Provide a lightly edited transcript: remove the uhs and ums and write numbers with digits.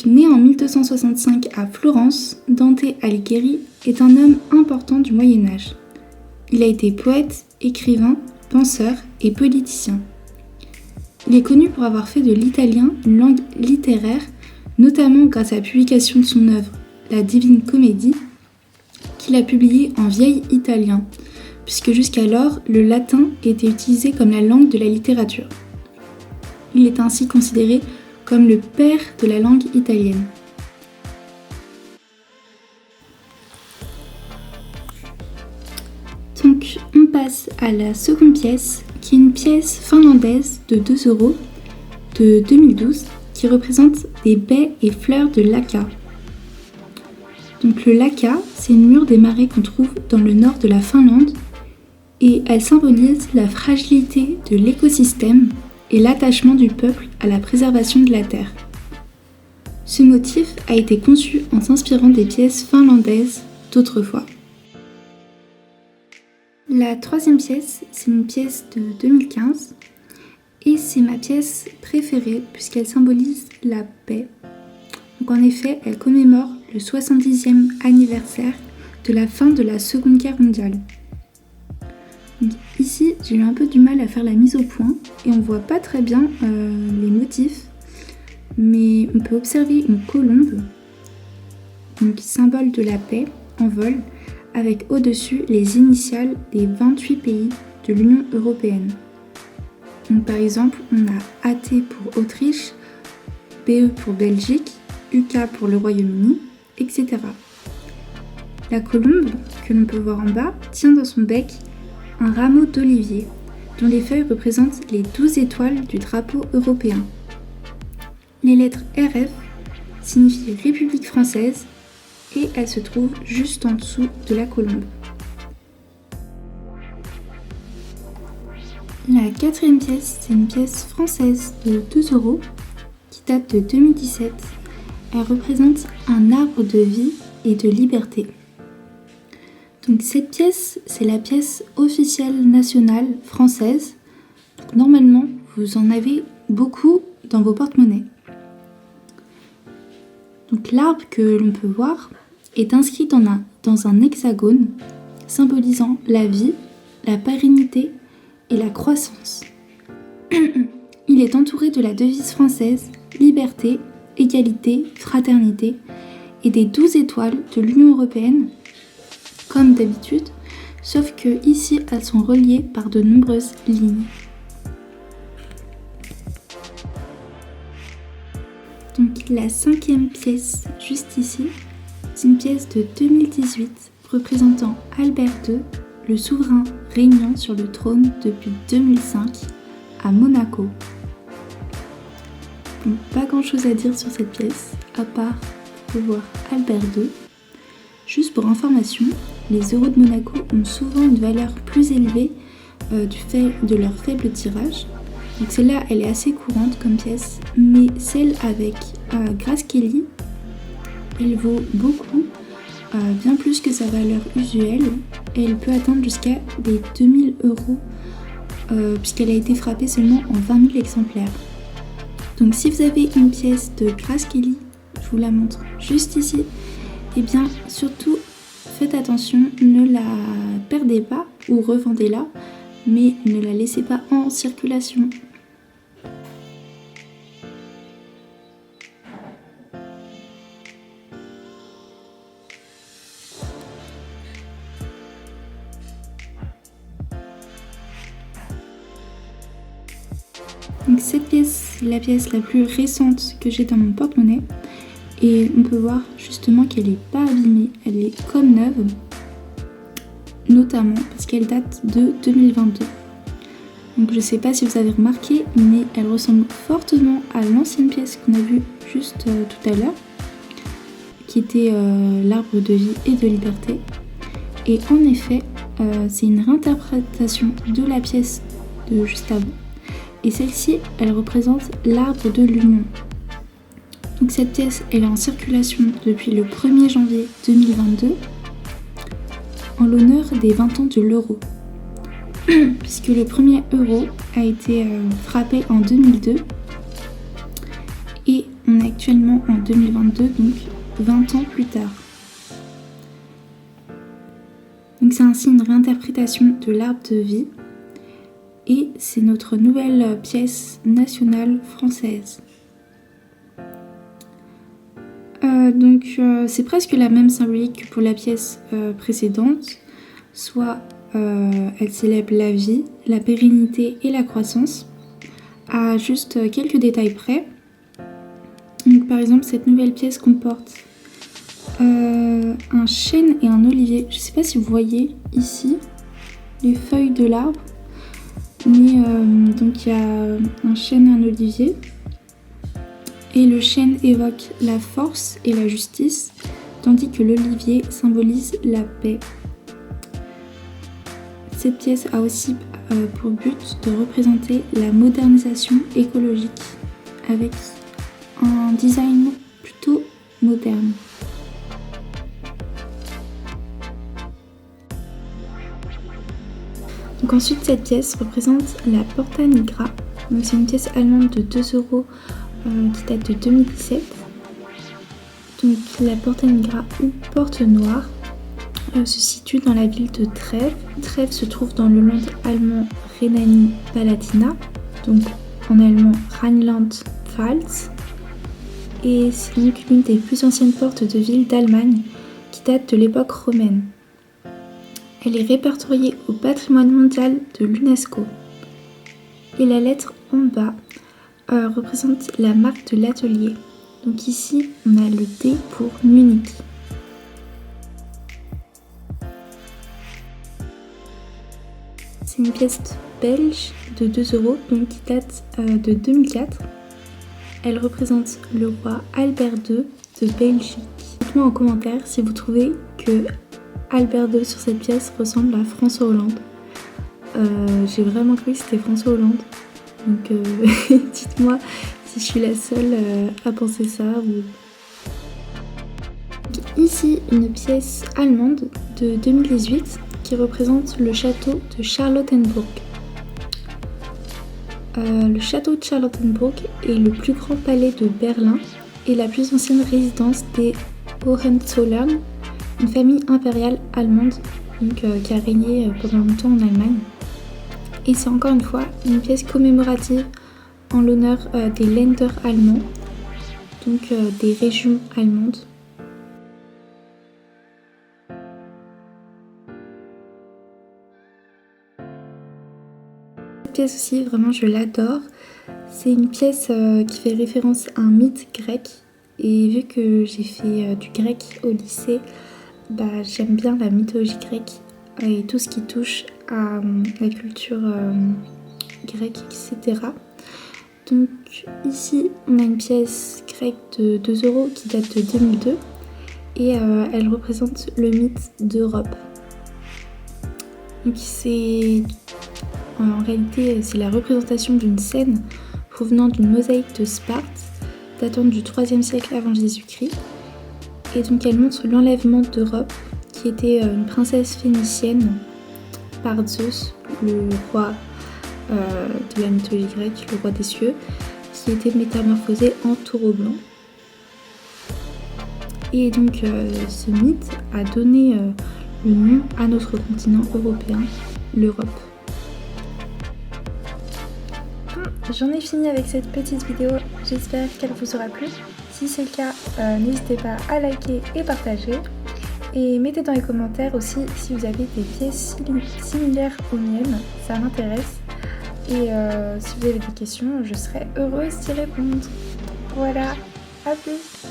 Né en 1265 à Florence, Dante Alighieri est un homme important du Moyen-Âge. Il a été poète, écrivain, penseur et politicien. Il est connu pour avoir fait de l'italien une langue littéraire, notamment grâce à la publication de son œuvre, La Divine Comédie, qu'il a publiée en vieil italien, puisque jusqu'alors, le latin était utilisé comme la langue de la littérature. Il est ainsi considéré comme le père de la langue italienne. Donc, on passe à la seconde pièce, qui est une pièce finlandaise de 2 € de 2012, qui représente des baies et fleurs de Laka. Donc, le Laka, c'est une mûre des marais qu'on trouve dans le nord de la Finlande, et elle symbolise la fragilité de l'écosystème et l'attachement du peuple à la préservation de la terre. Ce motif a été conçu en s'inspirant des pièces finlandaises d'autrefois. La troisième pièce, c'est une pièce de 2015 et c'est ma pièce préférée puisqu'elle symbolise la paix. Donc en effet, elle commémore le 70e anniversaire de la fin de la Seconde Guerre mondiale. Donc ici, j'ai eu un peu du mal à faire la mise au point et on voit pas très bien les motifs, mais on peut observer une colombe, donc symbole de la paix, en vol, avec au-dessus les initiales des 28 pays de l'Union européenne. Donc par exemple, on a AT pour Autriche, BE pour Belgique, UK pour le Royaume-Uni, etc. La colombe, que l'on peut voir en bas, tient dans son bec un rameau d'olivier, dont les feuilles représentent les 12 étoiles du drapeau européen. Les lettres RF signifient République française et elles se trouvent juste en dessous de la colombe. La quatrième pièce, c'est une pièce française de 2 € qui date de 2017. Elle représente un arbre de vie et de liberté. Donc cette pièce, c'est la pièce officielle nationale française. Donc normalement, vous en avez beaucoup dans vos porte-monnaies. Donc l'arbre que l'on peut voir est inscrit dans un hexagone symbolisant la vie, la pérennité et la croissance. Il est entouré de la devise française liberté, égalité, fraternité et des 12 étoiles de l'Union européenne, comme d'habitude, sauf que ici elles sont reliées par de nombreuses lignes. Donc la cinquième pièce, juste ici, c'est une pièce de 2018 représentant Albert II, le souverain régnant sur le trône depuis 2005 à Monaco. Donc pas grand chose à dire sur cette pièce, à part voir Albert II. Juste pour information, les euros de Monaco ont souvent une valeur plus élevée du fait de leur faible tirage. Donc celle-là, elle est assez courante comme pièce, mais celle avec Grace Kelly, elle vaut beaucoup, bien plus que sa valeur usuelle. Et elle peut atteindre jusqu'à des 2000 €, puisqu'elle a été frappée seulement en 20 000 exemplaires. Donc si vous avez une pièce de Grace Kelly, je vous la montre juste ici, et bien surtout faites attention, ne la perdez pas ou revendez-la, mais ne la laissez pas en circulation. Donc cette pièce, c'est la pièce la plus récente que j'ai dans mon porte-monnaie. Et on peut voir justement qu'elle n'est pas abîmée, elle est comme neuve, notamment parce qu'elle date de 2022. Donc je ne sais pas si vous avez remarqué, mais elle ressemble fortement à l'ancienne pièce qu'on a vue juste tout à l'heure, qui était l'arbre de vie et de liberté. Et en effet, c'est une réinterprétation de la pièce de juste avant. Et celle-ci, elle représente l'arbre de l'Union. Donc cette pièce, elle est en circulation depuis le 1er janvier 2022 en l'honneur des 20 ans de l'euro. Puisque le premier euro a été frappé en 2002 et on est actuellement actuellement en 2022, donc 20 ans plus tard. Donc c'est ainsi une réinterprétation de l'arbre de vie et c'est notre nouvelle pièce nationale française. C'est presque la même symbolique que pour la pièce précédente, soit elle célèbre la vie, la pérennité et la croissance, à juste quelques détails près. Donc, par exemple, cette nouvelle pièce comporte un chêne et un olivier. Je ne sais pas si vous voyez ici les feuilles de l'arbre, mais donc il y a un chêne et un olivier. Et le chêne évoque la force et la justice, tandis que l'olivier symbolise la paix. Cette pièce a aussi pour but de représenter la modernisation écologique avec un design plutôt moderne. Donc ensuite, cette pièce représente la Porta Nigra. Donc c'est une pièce allemande de 2 € qui date de 2017. Donc la Porta Nigra ou Porte Noire se situe dans la ville de Trèves. Trèves se trouve dans le land allemand Rhénanie-Palatinat, donc en allemand Rheinland-Pfalz. Et c'est donc l'une des plus anciennes portes de ville d'Allemagne qui date de l'époque romaine. Elle est répertoriée au patrimoine mondial de l'UNESCO. Et la lettre en bas représente la marque de l'atelier. Donc ici, on a le D pour Munich. C'est une pièce belge de 2 € donc qui date de 2004. Elle représente le roi Albert II de Belgique. Dites-moi en commentaire si vous trouvez que Albert II sur cette pièce ressemble à François Hollande. J'ai vraiment cru que c'était François Hollande. Donc dites-moi si je suis la seule à penser ça. Ici, une pièce allemande de 2018 qui représente le château de Charlottenburg. Le château de Charlottenburg est le plus grand palais de Berlin et la plus ancienne résidence des Hohenzollern, une famille impériale allemande qui a régné pendant longtemps en Allemagne. Et c'est encore une fois une pièce commémorative en l'honneur des Länder allemands, donc des régions allemandes. Cette pièce aussi, vraiment je l'adore. C'est une pièce qui fait référence à un mythe grec. Et vu que j'ai fait du grec au lycée, j'aime bien la mythologie grecque et tout ce qui touche à la culture grecque, etc. Donc ici, on a une pièce grecque de 2 € qui date de 2002 et elle représente le mythe d'Europe. Donc en réalité, c'est la représentation d'une scène provenant d'une mosaïque de Sparte datant du 3e siècle avant Jésus-Christ. Et donc elle montre l'enlèvement d'Europe, qui était une princesse phénicienne par Zeus, le roi de la mythologie grecque, le roi des cieux, qui était métamorphosé en taureau blanc. Et donc ce mythe a donné le nom à notre continent européen, l'Europe. J'en ai fini avec cette petite vidéo, j'espère qu'elle vous aura plu. Si c'est le cas, n'hésitez pas à liker et partager. Et mettez dans les commentaires aussi si vous avez des pièces similaires aux miennes, ça m'intéresse. Et si vous avez des questions, je serai heureuse d'y répondre. Voilà, à plus!